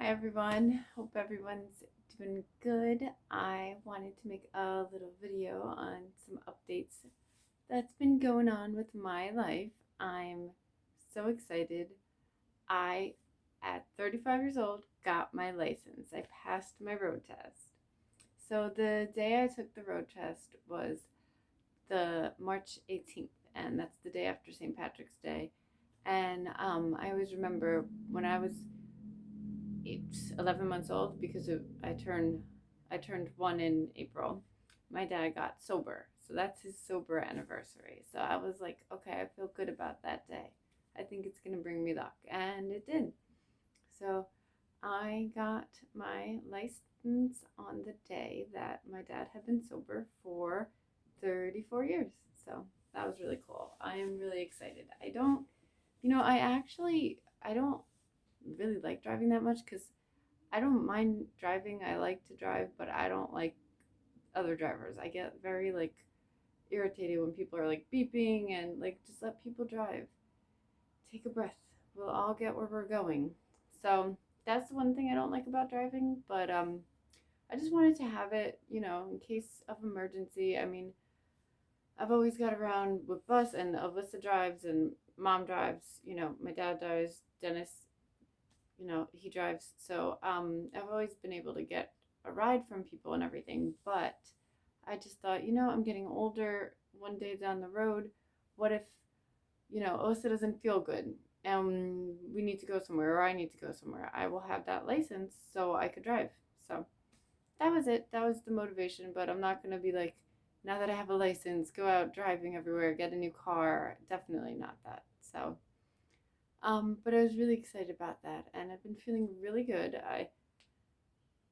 Hi everyone, hope everyone's doing good. I wanted to make a little video on some updates that's been going on with my life. I'm so excited. I, at 35 years old, got my license. I passed my road test. So the day I took the road test was the March 18th, and that's the day after St. Patrick's Day. And I always remember when I was 11 months old because I turned 1 in April. My dad got sober, so that's his sober anniversary. So I was like, okay, I feel good about that day. I think it's gonna bring me luck, and it did. So I got my license on the day that my dad had been sober for 34 years. So that was really cool. I am really excited. I don't really like driving that much because I don't mind driving. I like to drive, but I don't like other drivers. I get very irritated when people are beeping and just let people drive. Take a breath. We'll all get where we're going. So that's the one thing I don't like about driving, but I just wanted to have it, in case of emergency. I mean, I've always got around with bus and Alyssa drives and mom drives, my dad drives, Dennis he drives. So I've always been able to get a ride from people and everything. But I just thought, I'm getting older. One day down the road, what if, Alyssa doesn't feel good and we need to go somewhere or I need to go somewhere? I will have that license so I could drive. So that was it. That was the motivation. But I'm not going to be like, now that I have a license, go out driving everywhere, get a new car. Definitely not that. So but I was really excited about that, and I've been feeling really good. I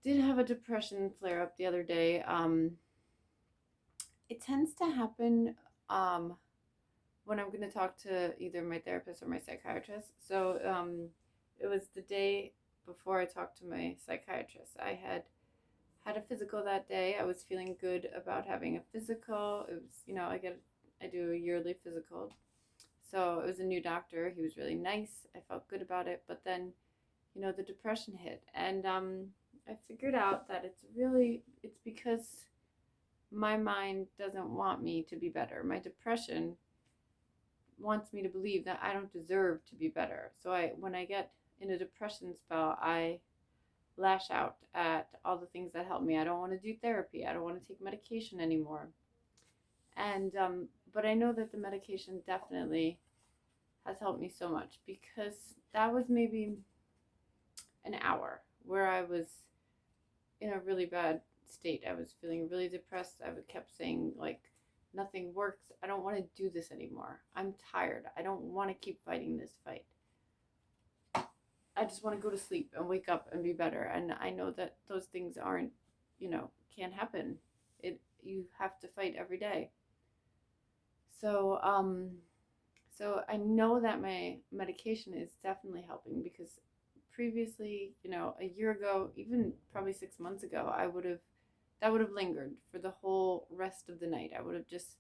did have a depression flare up the other day. It tends to happen um, when I'm going to talk to either my therapist or my psychiatrist. So it was the day before I talked to my psychiatrist. I had a physical that day. I was feeling good about having a physical. It was, I do a yearly physical. So it was a new doctor. He was really nice. I felt good about it. But then, the depression hit. And I figured out that it's because my mind doesn't want me to be better. My depression wants me to believe that I don't deserve to be better. So when I get in a depression spell, I lash out at all the things that help me. I don't want to do therapy. I don't want to take medication anymore. And but I know that the medication definitely has helped me so much because that was maybe an hour where I was in a really bad state. I was feeling really depressed. I kept saying nothing works. I don't want to do this anymore. I'm tired. I don't want to keep fighting this fight. I just want to go to sleep and wake up and be better. And I know that those things aren't, can't happen. You have to fight every day. So so I know that my medication is definitely helping because previously, a year ago, even probably 6 months ago, that would have lingered for the whole rest of the night. I would have just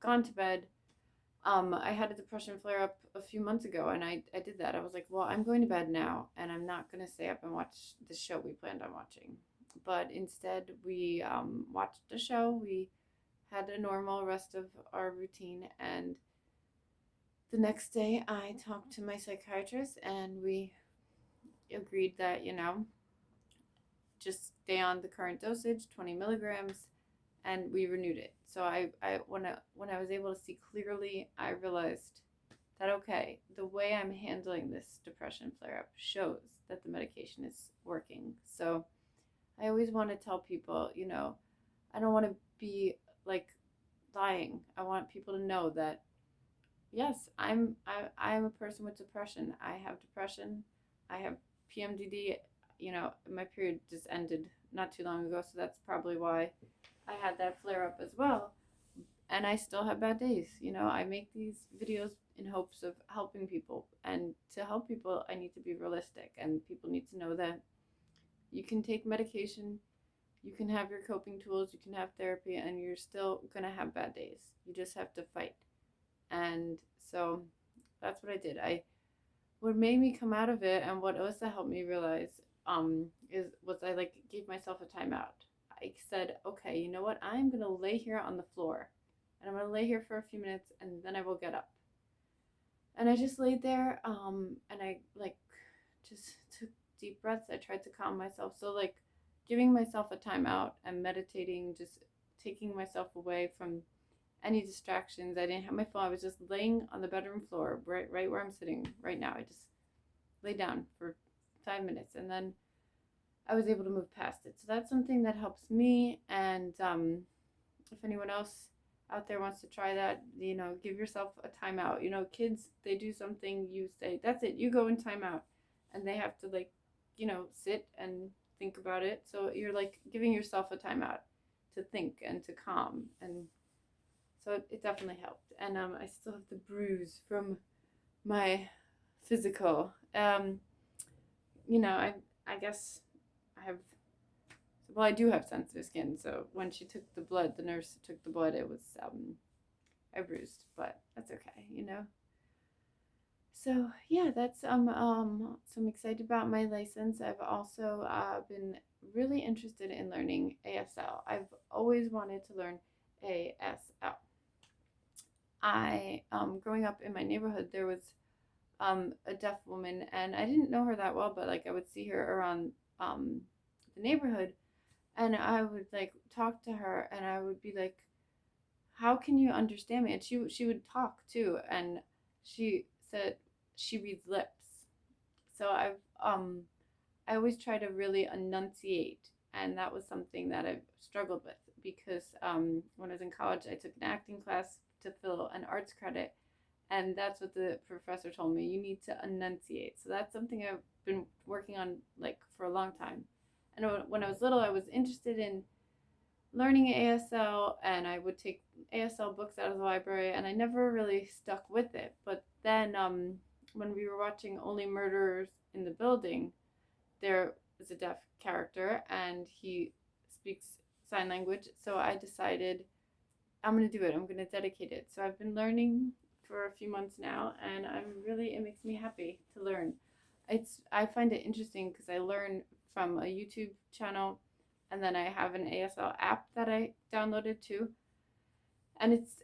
gone to bed. I had a depression flare up a few months ago, and I did that. I was like, well, I'm going to bed now, and I'm not going to stay up and watch the show we planned on watching. But instead, we watched the show. We had a normal rest of our routine, and the next day I talked to my psychiatrist, and we agreed that, just stay on the current dosage, 20 milligrams, and we renewed it. So when I was able to see clearly, I realized that okay, the way I'm handling this depression flare up shows that the medication is working. So I always want to tell people, I don't want to be like lying. I want people to know that yes, I'm a person with depression. I have depression. I have PMDD. My period just ended not too long ago, so that's probably why I had that flare up as well. And I still have bad days. I make these videos in hopes of helping people. And to help people, I need to be realistic. And people need to know that you can take medication, you can have your coping tools, you can have therapy, and you're still going to have bad days. You just have to fight. And so that's what I did. What made me come out of it and what Osa helped me realize was I like gave myself a timeout. I said, okay, you know what? I'm gonna lay here on the floor, and I'm gonna lay here for a few minutes, and then I will get up. And I just laid there, and I like just took deep breaths. I tried to calm myself. So like giving myself a timeout and meditating, just taking myself away from any distractions. I didn't have my phone. I was just laying on the bedroom floor, right where I'm sitting right now. I just lay down for 5 minutes, and then I was able to move past it. So that's something that helps me. And if anyone else out there wants to try that, give yourself a timeout. Kids, they do something, you say, that's it, you go in timeout. And they have to, like, sit and think about it. So you're like giving yourself a timeout to think and to calm. And so it definitely helped. And I still have the bruise from my physical. I guess I have, well, I do have sensitive skin. So when she took the blood, the nurse took the blood, it was, I bruised, but that's okay. So yeah, that's so I'm excited about my license. I've also been really interested in learning ASL. I've always wanted to learn ASL. I growing up in my neighborhood, there was a deaf woman, and I didn't know her that well, but like I would see her around the neighborhood, and I would like talk to her, and I would be like, "How can you understand me?" And she would talk too, and she said she reads lips. So I always try to really enunciate, and that was something that I've struggled with because when I was in college, I took an acting class to fill an arts credit, and that's what the professor told me. You need to enunciate. So that's something I've been working on like for a long time. And when I was little, I was interested in learning ASL, and I would take ASL books out of the library, and I never really stuck with it. But then when we were watching Only Murderers in the Building, there is a deaf character, and he speaks sign language. So I decided I'm going to do it. I'm going to dedicate it. So I've been learning for a few months now, and it makes me happy to learn. I find it interesting because I learn from a YouTube channel, and then I have an ASL app that I downloaded too. And it's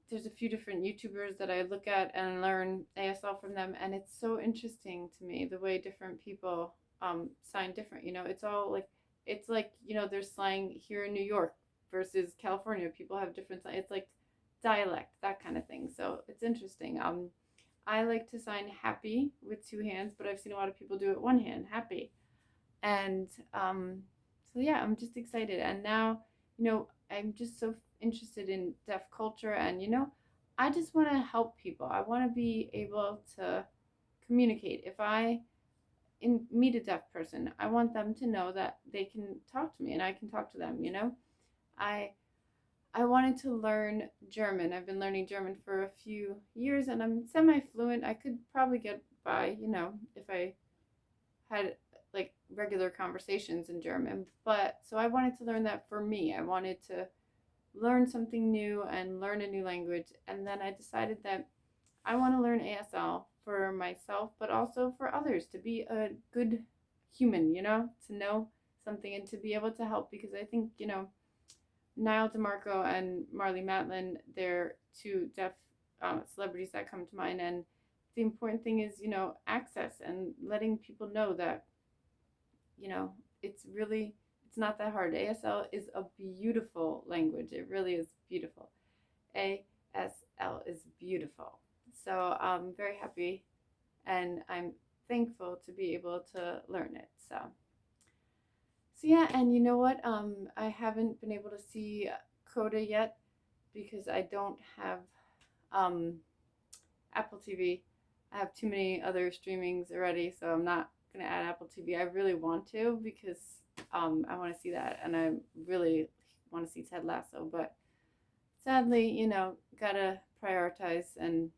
there's a few different YouTubers that I look at and learn ASL from them, and it's so interesting to me the way different people sign different. It's like there's slang here in New York versus California. People have different. It's like dialect, that kind of thing. So it's interesting. I like to sign happy with two hands, but I've seen a lot of people do it one hand, happy. And so yeah, I'm just excited. And now, I'm just so interested in deaf culture, and I just want to help people. I want to be able to communicate. If I meet a deaf person, I want them to know that they can talk to me and I can talk to them. I I wanted to learn German. I've been learning German for a few years, and I'm semi-fluent. I could probably get by, if I had like regular conversations in German. But so I wanted to learn that for me. I wanted to learn something new and learn a new language. And then I decided that I want to learn ASL for myself, but also for others, to be a good human, to know something and to be able to help, because I think, Niall DeMarco and Marlee Matlin, they're two deaf celebrities that come to mind. And the important thing is, access and letting people know that, it's not that hard. ASL is a beautiful language. It really is beautiful. ASL is beautiful. So I'm very happy, and I'm thankful to be able to learn it. So yeah, and you know what? I haven't been able to see Coda yet because I don't have um, Apple TV. I have too many other streamings already, so I'm not gonna add Apple TV. I really want to because I want to see that, and I really want to see Ted Lasso. But sadly, gotta prioritize, and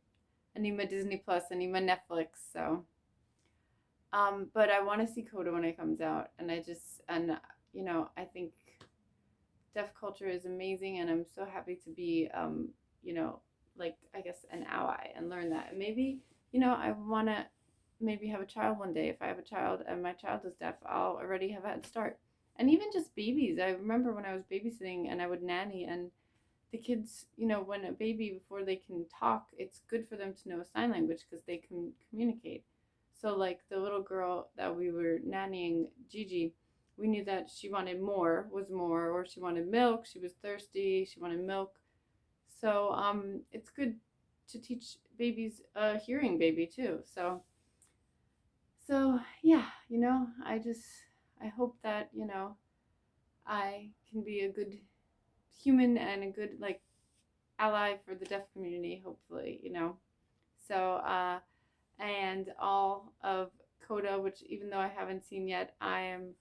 I need my Disney Plus, I need my Netflix, so. But I want to see Coda when it comes out, and I think deaf culture is amazing, and I'm so happy to be, like, I guess, an ally and learn that. And maybe, I want to maybe have a child one day. If I have a child and my child is deaf, I'll already have a head start. And even just babies. I remember when I was babysitting and I would nanny, and the kids, when a baby, before they can talk, it's good for them to know sign language because they can communicate. So, like the little girl that we were nannying, Gigi, we knew that she wanted more, was more, or she wanted milk, she was thirsty, she wanted milk. So, it's good to teach babies a hearing baby too. So yeah, I hope that, I can be a good human and a good like ally for the deaf community, hopefully, So, and all of Coda, which even though I haven't seen yet, I am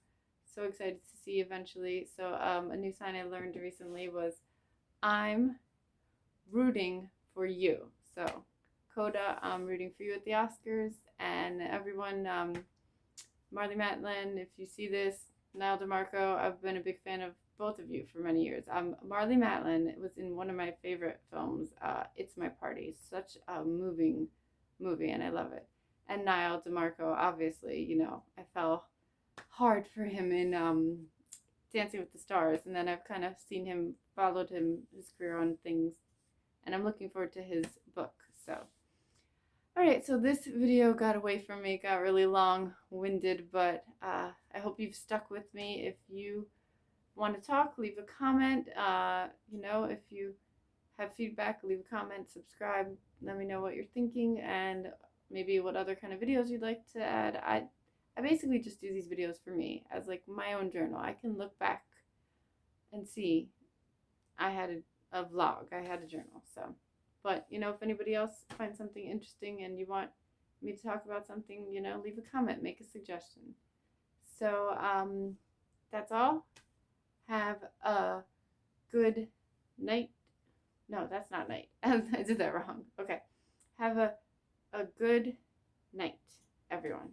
so excited to see eventually. So, a new sign I learned recently was I'm rooting for you. So, Coda, I'm rooting for you at the Oscars, and everyone, Marlee Matlin, if you see this, Niall DeMarco, I've been a big fan of both of you for many years. Marlee Matlin was in one of my favorite films, It's My Party. Such a moving movie, and I love it. And Niall DeMarco, obviously, I fell hard for him in Dancing with the Stars, and then I've kind of followed his career on things, and I'm looking forward to his book. So, all right, so this video got away from me, got really long-winded, but I hope you've stuck with me. If you want to talk, leave a comment. If you have feedback, leave a comment, subscribe, let me know what you're thinking, and maybe what other kind of videos you'd like to add. I basically just do these videos for me as like my own journal. I can look back and see I had a vlog, I had a journal. So, but if anybody else finds something interesting and you want me to talk about something, leave a comment, make a suggestion. So, that's all. Have a good night. No, that's not night. I did that wrong. Okay. Have a good night, everyone.